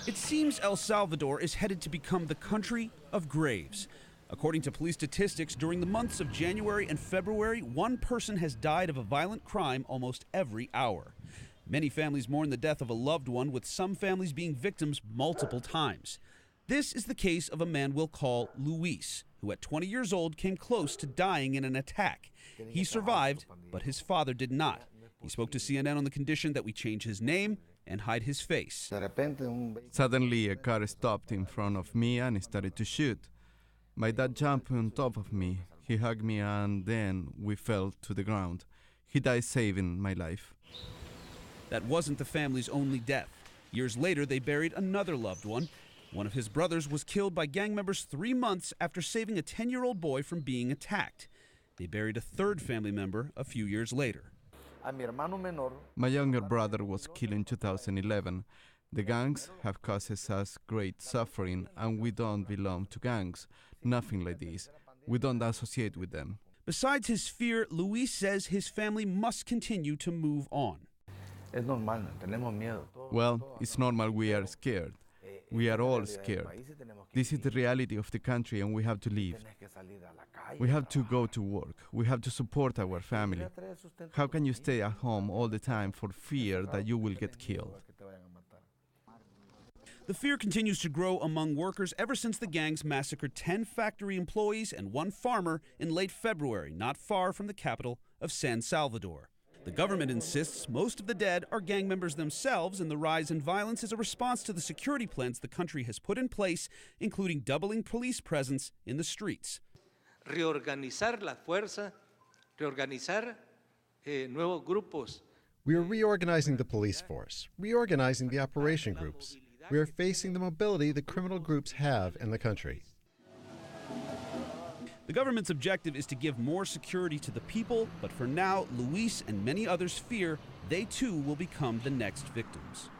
It seems El Salvador is headed to become the country of graves. According to police statistics, during the months of January and February, one person has died of a violent crime almost every hour. Many families mourn the death of a loved one, with some families being victims multiple times. This is the case of a man we'll call Luis, who at 20 years old came close to dying in an attack. He survived, but his father did not. He spoke to CNN on the condition that we change his name and hide his face. Suddenly, a car stopped in front of me and started to shoot. My dad jumped on top of me. He hugged me and then we fell to the ground. He died saving my life. That wasn't the family's only death. Years later, they buried another loved one. One of his brothers was killed by gang members 3 months after saving a 10-year-old boy from being attacked. They buried a third family member a few years later. My younger brother was killed in 2011. The gangs have caused us great suffering, and we don't belong to gangs. Nothing like this. We don't associate with them. Besides his fear, Luis says his family must continue to move on. Well, it's normal we are scared. We are all scared. This is the reality of the country, and we have to leave. We have to go to work. We have to support our family. How can you stay at home all the time for fear that you will get killed? The fear continues to grow among workers ever since the gangs massacred 10 factory employees and 1 farmer in late February, not far from the capital of San Salvador. The government insists most of the dead are gang members themselves, and the rise in violence is a response to the security plans the country has put in place, including doubling police presence in the streets. Reorganizar la fuerza, reorganizar nuevos grupos. We are reorganizing the police force, reorganizing the operation groups. We are facing the mobility the criminal groups have in the country. The government's objective is to give more security to the people, but for now, Luis and many others fear they too will become the next victims.